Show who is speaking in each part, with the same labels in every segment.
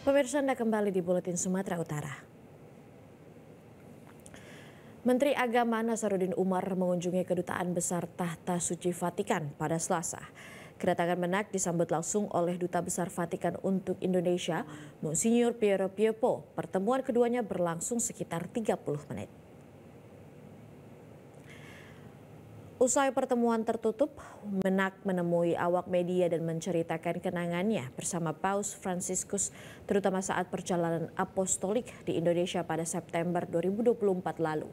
Speaker 1: Pemirsa, Anda kembali di Buletin Sumatera Utara. Menteri Agama Nasaruddin Umar mengunjungi Kedutaan Besar Tahta Suci Vatikan pada Selasa. Kedatangan Menak disambut langsung oleh Duta Besar Vatikan untuk Indonesia, Monsinyur Piero Piepo. Pertemuan keduanya berlangsung sekitar 30 menit. Usai pertemuan tertutup, Menak menemui awak media dan menceritakan kenangannya bersama Paus Fransiskus, terutama saat perjalanan apostolik di Indonesia pada September 2024 lalu.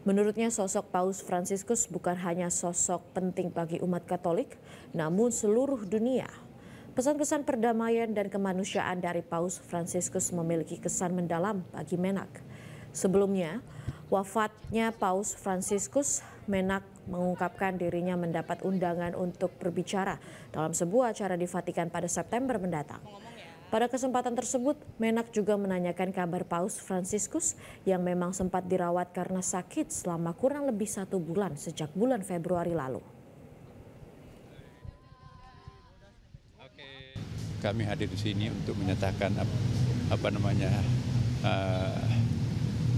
Speaker 1: Menurutnya, sosok Paus Fransiskus bukan hanya sosok penting bagi umat Katolik, namun seluruh dunia. Pesan-pesan perdamaian dan kemanusiaan dari Paus Fransiskus memiliki kesan mendalam bagi Menak. Sebelumnya, wafatnya Paus Fransiskus, Menak mengungkapkan dirinya mendapat undangan untuk berbicara dalam sebuah acara di Vatikan pada September mendatang. Pada kesempatan tersebut, Menak juga menanyakan kabar Paus Fransiskus yang memang sempat dirawat karena sakit selama kurang lebih 1 bulan sejak bulan Februari lalu.
Speaker 2: Kami hadir di sini untuk menyatakan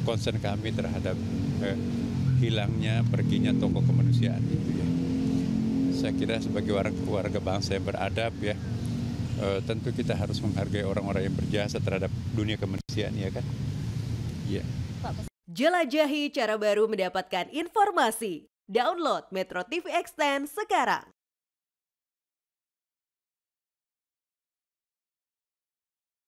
Speaker 2: concern kami terhadap hilangnya, perginya tokoh kemanusiaan itu ya. Saya kira sebagai warga bangsa yang beradab ya, tentu kita harus menghargai orang-orang yang berjasa terhadap dunia kemanusiaan ya kan. Ya.
Speaker 3: Jelajahi cara baru mendapatkan informasi. Download Metro TV Extend sekarang.